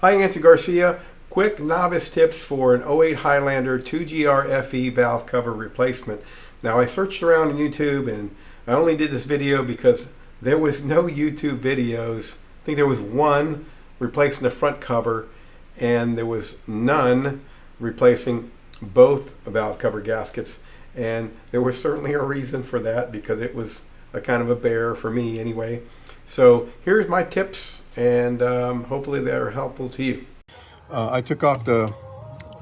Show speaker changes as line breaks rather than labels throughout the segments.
Hi, Nancy Garcia. Quick novice tips for an '08 Highlander 2GR-FE valve cover replacement. Now, I searched around on YouTube and I only did this video because there was no YouTube videos. I think there was one replacing the front cover and there was none replacing both valve cover gaskets. And there was certainly a reason for that because it was a kind of a bear for me anyway. So here's my tips, and hopefully they're helpful to you. I took off the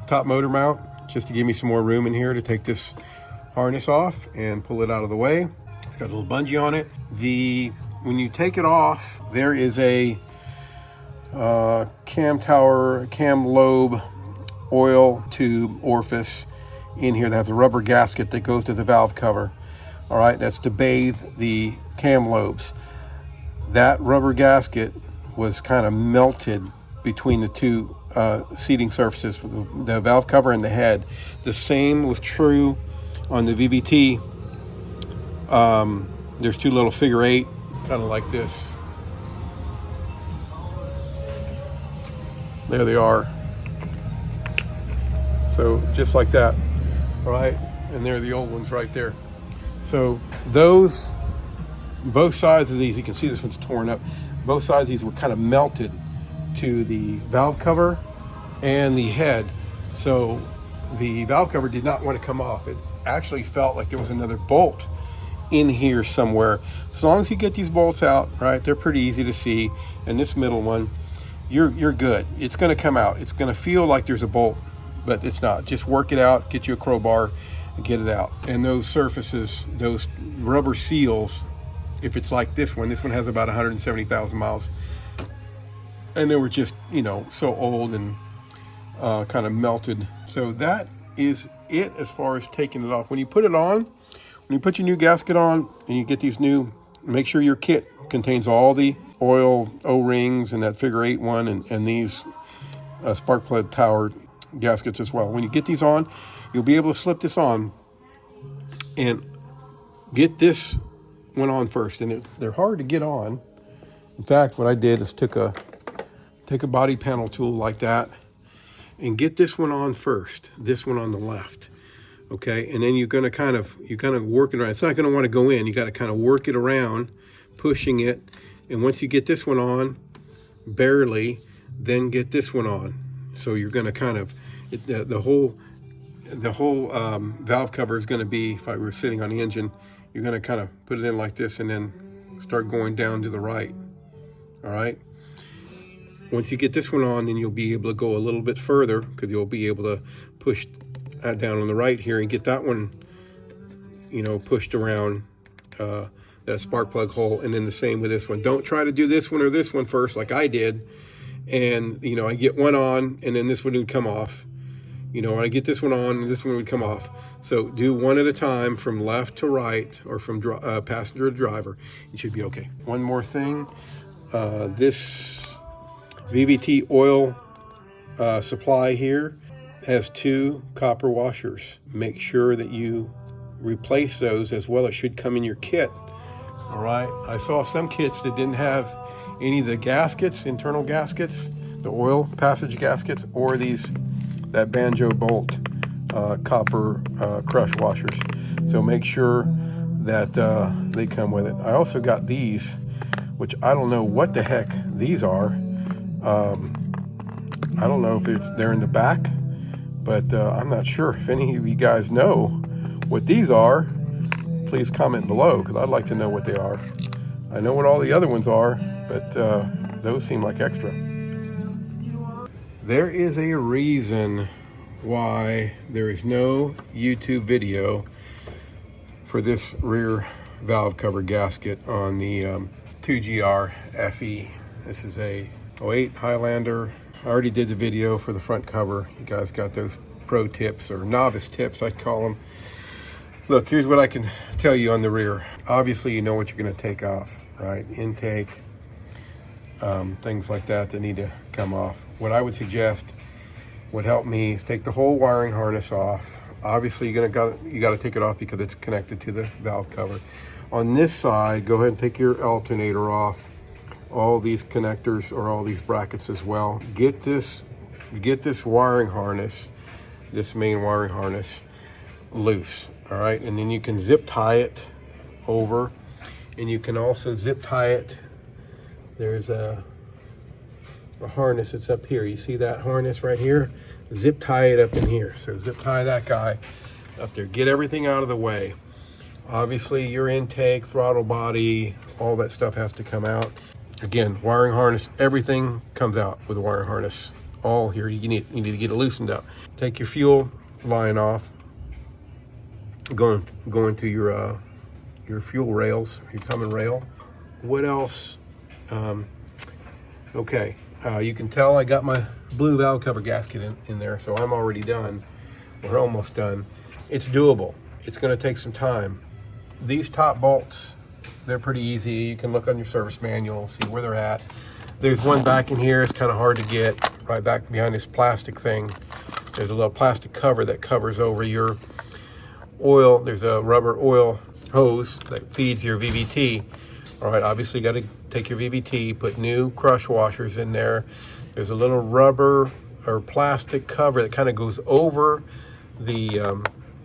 top motor mount just to give me some more room in here to take this harness off and pull it out of the way. It's got a little bungee on it. When you take it off, there is a cam lobe oil tube orifice in here that has a rubber gasket that goes to the valve cover. All right, that's to bathe the cam lobes. That rubber gasket was kind of melted between the two seating surfaces, the valve cover and the head. The same was true on the VVT. There's two little figure 8, kind of like this. There they are. So just like that, all right? And there are the old ones right there. So those, both sides of these, you can see this one's torn up. Both sides of these were kind of melted to the valve cover and the head. So the valve cover did not want to come off. It actually felt like there was another bolt in here somewhere. As long as you get these bolts out, right, they're pretty easy to see. And this middle one, you're good. It's going to come out. It's going to feel like there's a bolt, but it's not. Just work it out, get you a crowbar and get it out. And those surfaces, those rubber seals, if it's like this one has about 170,000 miles. And they were just, you know, so old and kind of melted. So that is it as far as taking it off. When you put it on, when you put your new gasket on and you get these new, make sure your kit contains all the oil O-rings and that figure 8 one and these spark plug tower gaskets as well. When you get these on, you'll be able to slip this on and get this one on first. And they're hard to get on. In fact, what I did is take a body panel tool like that and get this one on first, this one on the left. Okay, and then you're going to kind of work it around. It's not going to want to go in. You got to kind of work it around, pushing it. And once you get this one on, barely, then get this one on. So you're going to kind of, the whole valve cover is going to be, if I were sitting on the engine, you're going to kind of put it in like this and then start going down to the right. All right. Once you get this one on, then you'll be able to go a little bit further because you'll be able to push that down on the right here and get that one, you know, pushed around that spark plug hole. And then the same with this one. Don't try to do this one or this one first like I did. And, you know, I get one on and then this one would come off. You know, I get this one on and this one would come off. So do one at a time from left to right or from passenger to driver. It should be okay. One more thing. This VVT oil supply here has 2 copper washers. Make sure that you replace those as well. It should come in your kit. All right. I saw some kits that didn't have any of the gaskets, internal gaskets, the oil passage gaskets, or that banjo bolt copper crush washers. So make sure that they come with it. I also got these, which I don't know what the heck these are. I don't know if they're in the back, but I'm not sure. If any of you guys know what these are, please comment below because I'd like to know what they are. I know what all the other ones are, but those seem like extra. There is a reason why there is no YouTube video for this rear valve cover gasket on the 2GR-FE. This is a '08 Highlander. I already did the video for the front cover. You guys got those pro tips or novice tips, I call them. Look, here's what I can tell you on the rear. Obviously, you know what you're going to take off, right? Intake, things like that need to come off. What I would suggest would help me is take the whole wiring harness off. Obviously, you got to take it off because it's connected to the valve cover. On this side, go ahead and take your alternator off. all these connectors or all these brackets as well. Get this wiring harness, this main wiring harness loose, all right? And then you can zip tie it over, and you can also zip tie it. There's a harness that's up here. You see that harness right here? Zip tie it up in here. So zip tie that guy up there. Get everything out of the way. Obviously your intake, throttle body, all that stuff has to come out. Again, wiring harness, everything comes out with a wiring harness. All here, you need to get it loosened up. Take your fuel line off. Going to your fuel rails, your common rail. What else? Okay, you can tell I got my blue valve cover gasket in there, so I'm already done. We're almost done. It's doable. It's going to take some time. These top bolts, they're pretty easy. You can look on your service manual, see where they're at. There's one back in here. It's kind of hard to get, right back behind this plastic thing. There's a little plastic cover that covers over your oil. There's a rubber oil hose that feeds your VVT. All right, obviously you got to take your VVT, put new crush washers in there. There's a little rubber or plastic cover that kind of goes over the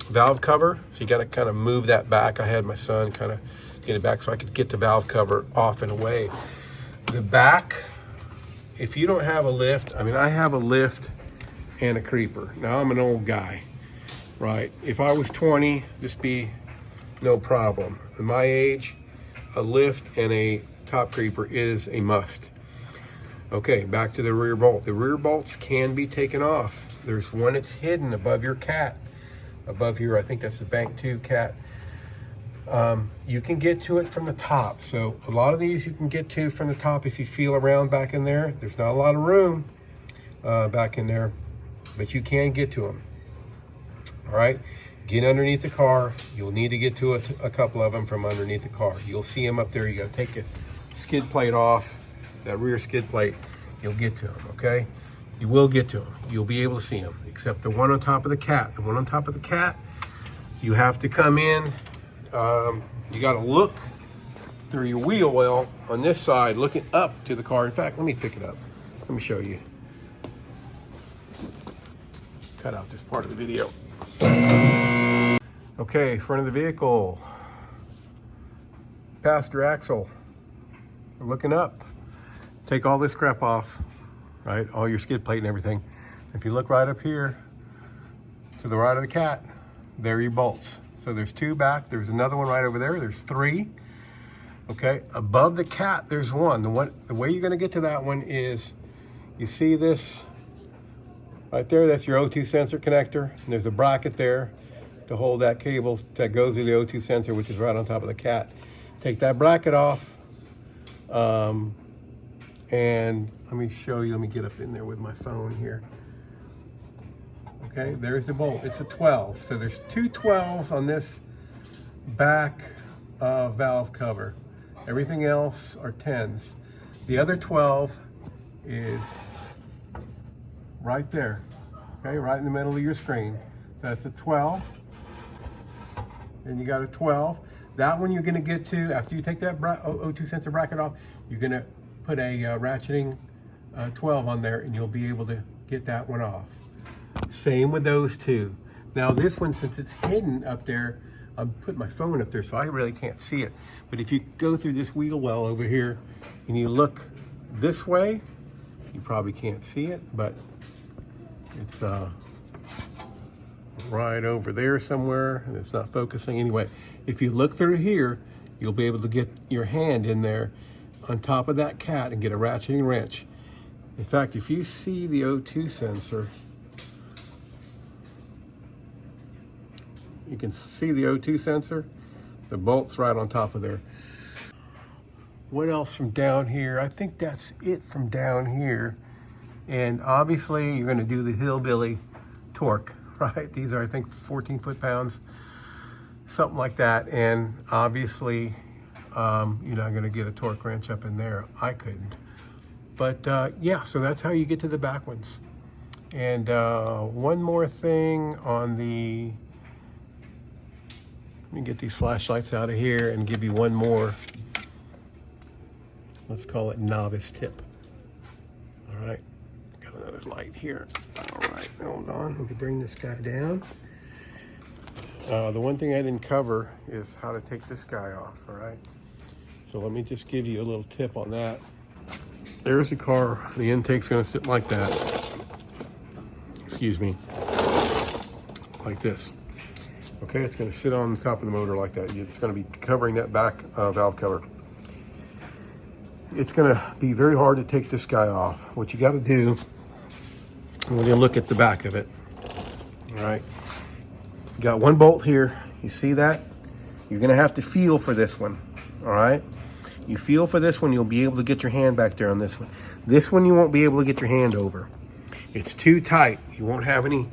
valve cover. So you got to kind of move that back. I had my son kind of get it back so I could get the valve cover off and away. The back, if you don't have a lift, I mean, I have a lift and a creeper. Now I'm an old guy, right? If I was 20, this be no problem. At my age, a lift and a top creeper is a must. Okay, back to the rear bolt. The rear bolts can be taken off. There's one that's hidden above your cat, above your, I think that's the bank 2 cat. You can get to it from the top. So a lot of these you can get to from the top if you feel around back in there. There's not a lot of room back in there, but you can get to them. All right, get underneath the car. You'll need to get to a couple of them from underneath the car. You'll see them up there. You got to take a skid plate off, that rear skid plate. You'll get to them, okay? You will get to them. You'll be able to see them, except the one on top of the cat. The one on top of the cat, you have to come in. You got to look through your wheel well on this side, looking up to the car. In fact, let me pick it up. Let me show you. Cut out this part of the video. Okay, front of the vehicle. Passenger axle. We're looking up. Take all this crap off, right? All your skid plate and everything. If you look right up here to the right of the cat, there are your bolts. So there's 2 back. There's another one right over there. There's 3. Okay, above the cat, there's one. The way you're going to get to that one is, you see this right there? That's your O2 sensor connector. And there's a bracket there to hold that cable that goes to the O2 sensor, which is right on top of the cat. Take that bracket off. And let me show you. Let me get up in there with my phone here. Okay, there's the bolt. It's a 12. So there's 2 12s on this back valve cover. Everything else are 10s. The other 12 is right there. Okay, right in the middle of your screen. So that's a 12. And you got a 12. That one you're going to get to, after you take that O2 sensor bracket off, you're going to put a ratcheting 12 on there, and you'll be able to get that one off. Same with those 2. Now this one, since it's hidden up there, I'm putting my phone up there so I really can't see it. But if you go through this wheel well over here and you look this way, you probably can't see it, but it's right over there somewhere, and it's not focusing. Anyway, if you look through here, you'll be able to get your hand in there on top of that cat and get a ratcheting wrench. In fact, if you see the O2 sensor, you can see the O2 sensor, the bolt's right on top of there. What else from down here? I think that's it from down here. And obviously you're gonna do the hillbilly torque, right? These are, I think, 14 foot-pounds, something like that. And obviously, you're not gonna get a torque wrench up in there. I couldn't. But yeah, so that's how you get to the back ones. And one more thing on the, let me get these flashlights out of here and give you one more let's call it novice tip. All right, got another light here. All right, hold on, let me bring this guy down. The one thing I didn't cover is how to take this guy off, all right? So let me just give you a little tip on that. There's the car, the intake's gonna sit like that. Excuse me, like this. Okay, it's gonna sit on the top of the motor like that. It's gonna be covering that back valve cover. It's gonna be very hard to take this guy off. What you gotta do, we're gonna look at the back of it, all right? You got one bolt here, you see that? You're gonna have to feel for this one, all right? You feel for this one, you'll be able to get your hand back there on this one. This one you won't be able to get your hand over. It's too tight. You won't have any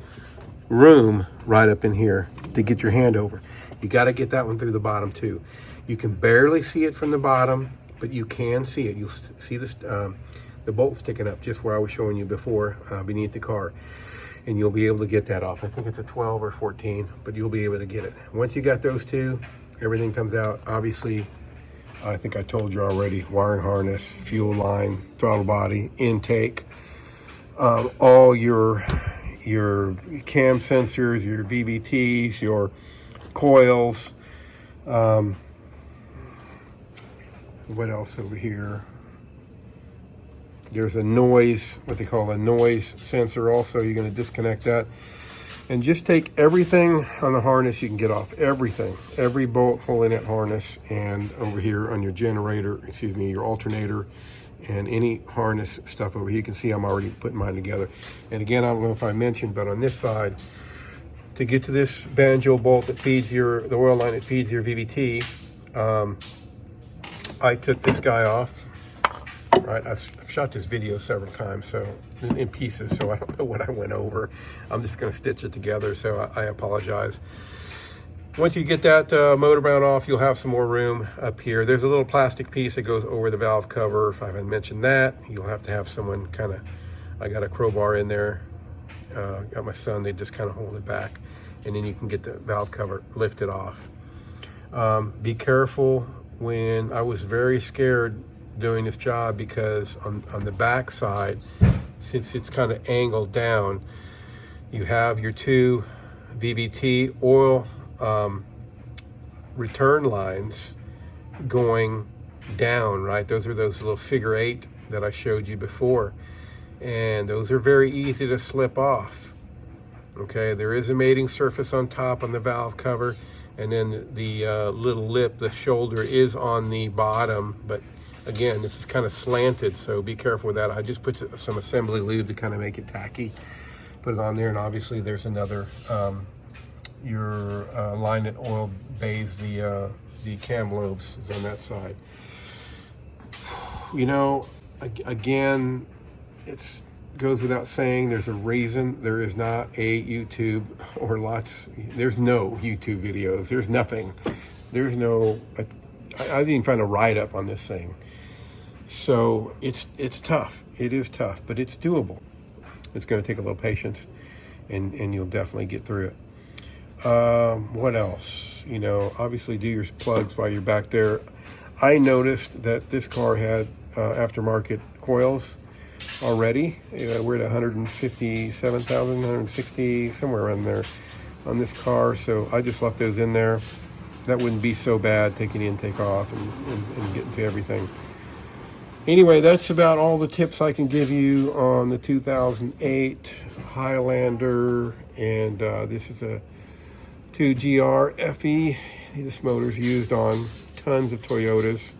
room right up in here to get your hand over. You gotta get that one through the bottom too. You can barely see it from the bottom, but you can see it. You'll see this, the bolt sticking up just where I was showing you before, beneath the car. And you'll be able to get that off. I think it's a 12 or 14, but you'll be able to get it. Once you got those two, everything comes out. Obviously, I think I told you already, wiring harness, fuel line, throttle body, intake, all your cam sensors, your VVTs, your coils. What else over here? There's a noise, what they call a noise sensor also. You're going to disconnect that. And just take everything on the harness you can get off. Everything. Every bolt holding that harness. And over here on your generator, excuse me, your alternator, and any harness stuff over here. You can see I'm already putting mine together. And again, I don't know if I mentioned, but on this side, to get to this banjo bolt that feeds the oil line that feeds your VVT, I took this guy off. Right, I've shot this video several times, so in pieces, so I don't know what I went over. I'm just going to stitch it together, so I apologize. Once you get that motor mount off, you'll have some more room up here. There's a little plastic piece that goes over the valve cover. If I haven't mentioned that, you'll have to have someone kind of, I got a crowbar in there, got my son, they just kind of hold it back, and then you can get the valve cover lifted off. Be careful when, I was very scared doing this job because on the back side, since it's kind of angled down, you have your two VVT oil return lines going down, right? Those are those little figure 8 that I showed you before, and those are very easy to slip off. Okay, there is a mating surface on top on the valve cover, and then the little lip, the shoulder, is on the bottom, but again, this is kind of slanted, so be careful with that. I just put some assembly lube to kind of make it tacky. Put it on there, and obviously there's another, your line that oil bathes the cam lobes is on that side. You know, again, it goes without saying, there's a reason there is not a YouTube or there's no YouTube videos. There's nothing. There's no, I didn't even find a write-up on this thing. So it's tough. It is tough, but it's doable. It's going to take a little patience, and you'll definitely get through it. What else? You know, obviously do your plugs while you're back there. I noticed that this car had aftermarket coils already. We're at 157,000, 160, somewhere around there on this car. So I just left those in there. That wouldn't be so bad, taking the intake off and getting to everything. Anyway, that's about all the tips I can give you on the 2008 Highlander, and this is a 2GR-FE. This motor's used on tons of Toyotas.